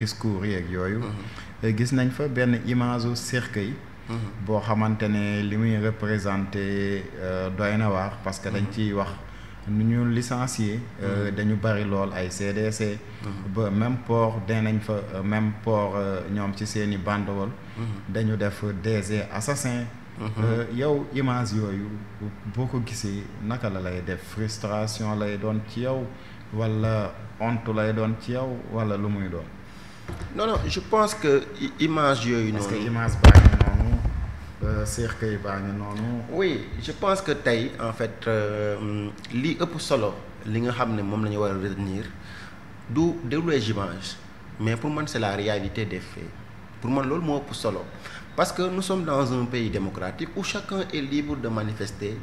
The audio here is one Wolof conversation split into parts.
discours yeeg yooyu gis nañ fa benn image u cercueil boo xamante ne li muy représenté doy na waar parce que dañ ciy wax nu ñu licencié dañu bari lool ay CDC ba même port dinañ fa même port ñoom ci seeni banderole dañu def DG assassin yow image yooyu boo ko gisee naka la lay def frustration lay doon ci yow wala honte lay doon ci yow wala lu muy doon. Non, je pense que image yooyu noonu. parce que image baa ngi noonu cercueil baa ngi noonu. Oui, je pense que tey en fait li ëpp solo li nga xam ne moom la ñu war a retenir du les images mais pour man c'est la réalité des faits pour man loolu moo ëpp solo parce que nous sommes dans un pays démocratique où chacun est libre de manifester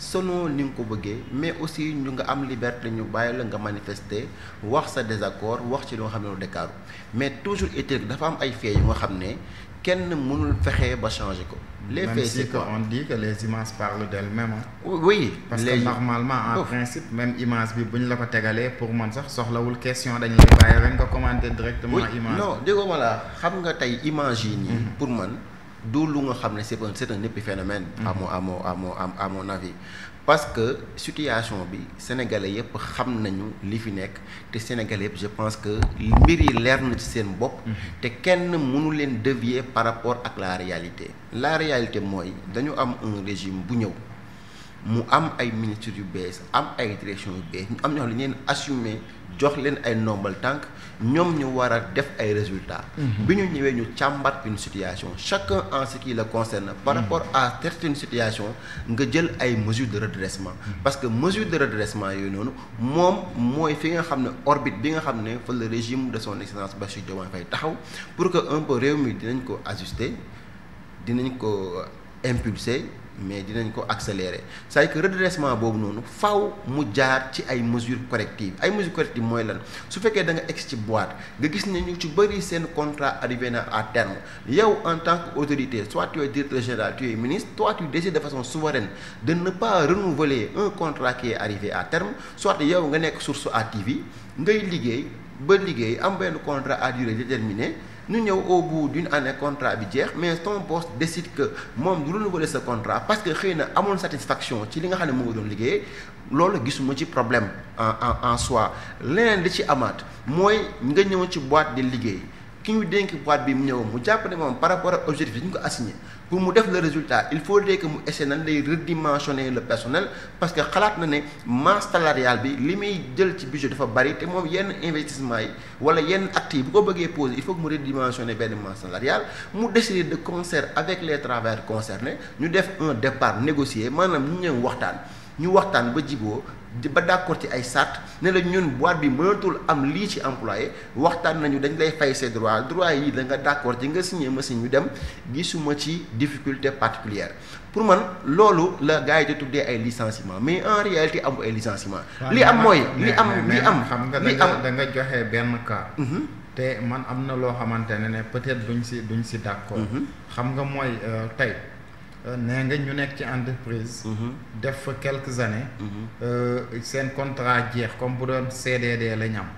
selon ni nga ko bëggee mais aussi ñu nga am liberté ñu bàyyi la nga manifester wax sa désaccord wax ci loo xam ne lu décaaru mais toujours est-il dafa am ay faits yu nga xam ne kenn mënul fexe ba changer ko. Les faits c'est quoi? On dit que les images parlent d'elles-mêmes. Oui, parce que normalement en principe même image bi bu ñu la ko tegalee pour man sax soxlawul question dañ lay bàyyi rek nga commenter directement. image non déggoo ma la xam nga tey image yi nii. pour man. du lu nga xam ne c'est un épiphénomène à mon avis parce que situation bi sénégalais yëpp xam nañu li fi nekk te sénégalais yëpp je pense que mbir yi leer na ci seen bopp te kenn mënu leen dévier par rapport ak la réalité mooy dañu am un régime bu ñëw mu am ay ministres yu bees am ay directions yu bees ñu am ñoo xam ne leen assumer jox leen ay ndombal tànk ñoom ñu war a def ay résultats. bi ñu ñëwee ñu càmbar une situation chacun en ce qui le concerne par rapport à certaines situations nga jël ay mesures de redressement parce que mesures de redressement yooyu noonu moom mooy fi nga xam ne orbite bi nga xam ne fa le régime de son excellence Bassirou Diomaye Faye taxaw pour que un peu réew mi dinañ ko ajuster dinañ ko impulser mais dinañ ko accélérer c'est-à-dire que redressement boobu noonu faaw mu jaar ci ay mesures correctives mooy lan su fekkee da nga egg ci boîte nga gis ne ñu ci bëri seen contrat arrivé na à terme yow en tant qu'autorité soit tu es directeur général tu es ministre toi tu décides de façon souveraine de ne pas renouveler un contrat qui est arrivé à terme soit yow nga nekk source à TV ngay liggéey am benn contrat à durée déterminée ñu ñëw au bout d'une année contrat bi jeex mais ton boss décide que moom du renouveler ce contrat parce que xëy na amoon satisfaction ci li nga xam ne mu ngi doon liggéeyee loolu gisuma ci problème en soi leneen li ci amaat mooy nga ñëw ci boîte di liggéey ki ñu dénk boîte bi mu ñëw mu jàpp ne moom par rapport ak objectif yi ñu ko assigné pour mu def le résultat il faudrait que mu essaie nan lay redimensionner le personnel parce que xalaat na ne masse salariale bi li muy jël ci budget dafa bari te moom yenn investissement yi wala yenn actes yi bu ko bëggee poser il faut que mu redimensionner benn masse salariale mu décider de concert avec les travailleurs concernés ñu def un départ négocié maanaam ñu ñëw waxtaan ba jiboo ba d'accord ci ay sart ne la ñun boîte bi mënatul am lii ci employé waxtaan nañu dañ lay fay ses droits yi da nga d'accord ci nga signé ma signé ñu dem gisuma ci difficulté particulière pour man loolu la gars yi di tuddee ay licenciement mais en réalité amul ay licenciement li am mooy xam nga da nga joxe benn cas te man am na loo xamante ne peut-être duñ si d'accord xam nga mooy tey nee nga ñu nekk ci entreprise def fa quelques années seen contrat jeex comme bu doon CDD lañ am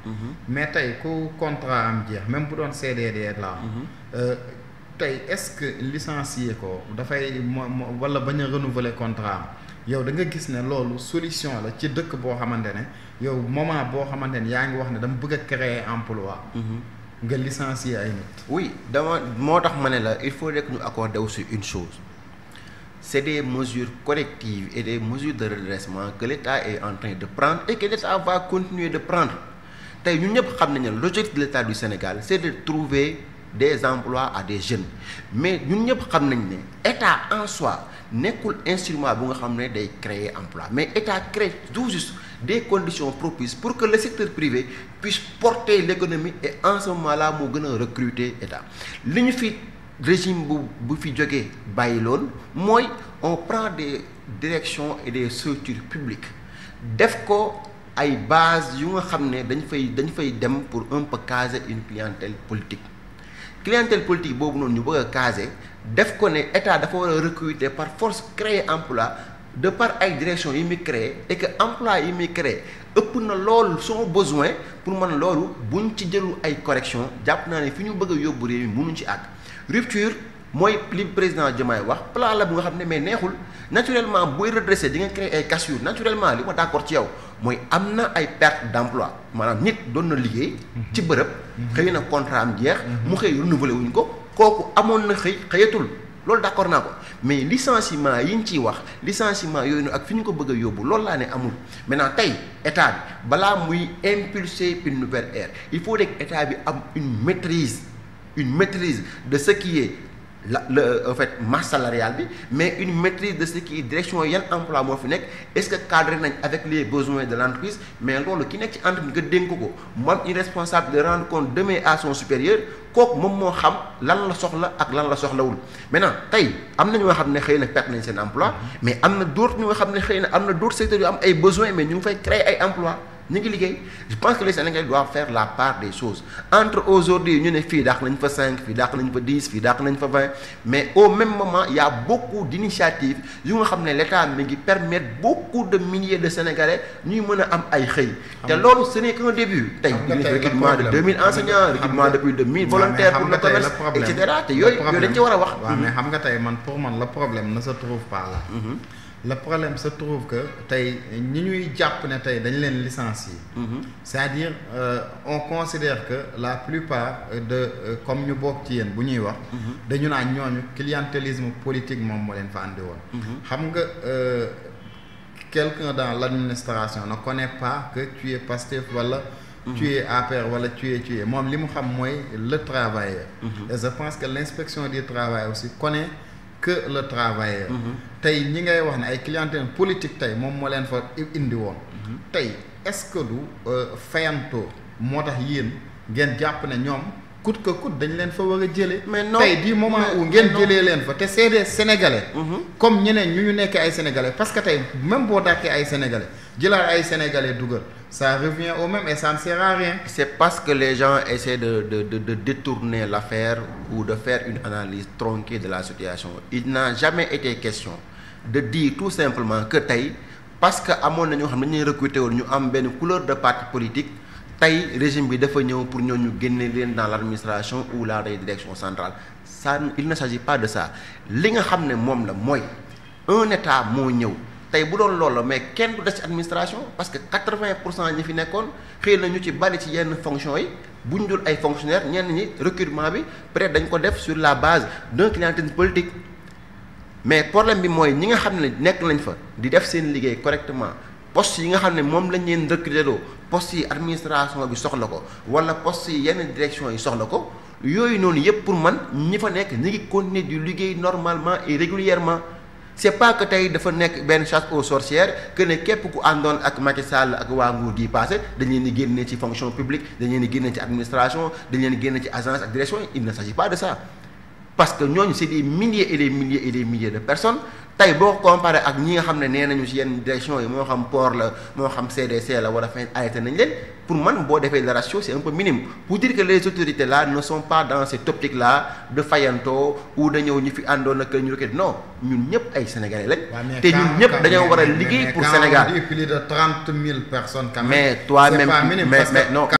mais tey ku contrat am jeex même bu doon CDD la am tey est-ce que licencier ko dafay wala bañ a renouveler contrat am yow da nga gis ne loolu solution la ci dëkk boo xamante ne yow moment boo xamante ne yaa ngi wax ne dama bëgg a créer emploi nga licencier ay nit oui moo tax ma ne la il faut rek ñu accorder aussi une chose c'est des mesures correctives et des mesures de redressement que l'État est en train de prendre et que l'État va continuer de prendre tey ñun ñëpp xam nañu ne l'objectif de l'État du Sénégal c'est de trouver des emplois à des jeunes mais ñun ñëpp xam nañ ne État en soi nekkul instrument bu nga xam ne day créer emploi mais État crée tout juste des conditions propices pour que le secteur privé puisse porter l'économie et en ce moment-là moo gën a recruter État li ñu fi régime bu fi jógee bàyyi loolu mooy on prend des directions et des structures publiques def ko ay bases yu nga xam ne dañ fay dem pour un peu caser une clientèle politique boobu noonu ñu bëgg a caser def ko ne état dafa war a recruter par force créer emploi de par ay directions yi muy créer et que emploi yi muy créer ëpp na loolu son besoin pour man loolu buñ ci jëlu ay correction jàpp naa ne fi ñu bëgg a yóbbu réew mi mënuñ ci àgg rupture mooy li président Diomaye wax plan la bu nga xam ne mais neexul naturellement booy redresser di nga créer ay cassures naturellement li ma d'accord ci yow mooy am na ay perte d'emploi maanaam nit doon na liggéey ci bërëb xëy na contrat am jeex mu xëy renouveler wuñ ko kooku amoon na xëyatul loolu d'accord naa ko mais licenciement yi ñu ciy wax licenciement yooyu ak fi ñu ko bëgg a yóbbu loolu laa ne amul maintenant tey état bi balaa muy impulser une nouvelle ère il faut que état bi am une maîtrise de ce qui est en fait masse salariale bi mais une maîtrise de ce qui est direction yan emploi moo fi nekk est-ce que cadré nañ avec les besoins de l'entreprise mais loolu ki nekk ci entreprise nga dénk ko mu am une responsabilité de rendre compte demain à son supérieur kooku moom moo xam lan la soxla ak lan la soxlawul maintenant tey am na ñoo xam ne xëy na perte nañ seen emploi mais am na d'autres ñoo xam ne xëy na am na d'autres secteurs yu am ay besoins mais ñu ngi fay créer ay emploi ñu ngi liggéey je pense que les Sénégalais doivent faire la part des choses entre aujourd'hui ñu ne fii dàq nañ fa 5 fii dàq nañ fa 10 fii dàq nañ fa 20 mais au même moment il y a beaucoup d'initiatives yu nga xam ne l'État mi ngi permettre beaucoup de milliers de Sénégalais ñuy mën a am ay xëy te loolu ce n'est qu'un début tey recrutement de 2000 enseignants recrutement de plus de 1000 volontaires pour le commerce et cetera te yooyu dañ ci war a wax waaw mais xam nga tey man pour man le problème ne se trouve pas là le problème se trouve que tey ñi ñuy jàpp ne tey dañ leen licencier c'est-à-dire on considère que la plupart de comme ñu bokk ci yéen bu ñuy wax dañu naan ñooñu clientélisme politique moom moo leen fa andi woon xam nga quelqu'un dans l'administration ne connaît pas que tu es Pastef wala tu es APR wala tu es moom li mu xam mooy le travailleur et je pense que l'inspection du travail aussi connaît que le travailleur tey ñi ngay wax ne ay clientèle politique tey moom moo leen fa indi woon tey est-ce que du fayantoo moo tax yéen ngeen jàpp ne ñoom coûte que coûte dañ leen fa war a jëlee mais non tey du moment où ngeen jëlee leen fa te c'est des Sénégalais comme ñeneen ñu nekkee ay Sénégalais parce que tey même boo dàkkee ay Sénégalais jëlaat ay Sénégalais dugal ça revient au même et ça ne sert à rien. C'est parce que les gens essaient de détourner l'affaire ou de faire une analyse tronquée de la situation. Il n'a jamais été question de dire tout simplement que tey parce que amoon na ñoo xam ne dañuy recruter woon ñu am benn couleur de parti politique tey régime bi dafa ñëw pour ñooñu génne leen dans l'administration ou la direction centrale ça il ne s'agit pas de ça li nga xam ne moom la mooy un état moo ñëw. tey bu doon loolu la mais kenn du des ci administration parce que 80% ñi fi nekkoon xëy na ñu ci bari ci yenn fonctions yi bu ñu dul ay fonctionnaires ñenn ñi recrutement bi peut-être dañ ko def sur la base d'un clientélisme politique mais problème bi mooy ñi nga xam ne nekk nañ fa di def seen liggéey correctement poste yi nga xam ne moom lañ leen recruter loo poste yi administration bi soxla ko wala poste yi yenn direction yi soxla ko yooyu noonu yëpp pour man ñi fa nekk ñi ngi continuer di liggéey normalement et régulièrement c'est pas que tey dafa nekk benn chasse aux sorcières que ne képp ku àndoon ak Macky Sall ak waa nguur gi passé dañ leen di génne ci fonction publique dañ leen di génne ci administration dañ leen di génne ci agence ak direction il ne s'agit pas de ça parce que ñooñu c'est des milliers et des milliers et des milliers de personnes tey boo ko comparé ak ñi nga xam ne nee nañu ci yenn direction yi moo xam port la moo xam CDC la wala fin arrêté nañ leen pour man boo defee le ratio c'est un peu minime pour dire que les autorités là ne sont pas dans cette optique là de fayanto ou de ñëw ñu fi àndoon ak ñu rek non ñun ñëpp ay sénégalais lañ. te ñun ñëpp dañoo war a liggéey pour Sénégal. Plus de 30 000 personnes quand même. mais toi-même mais non.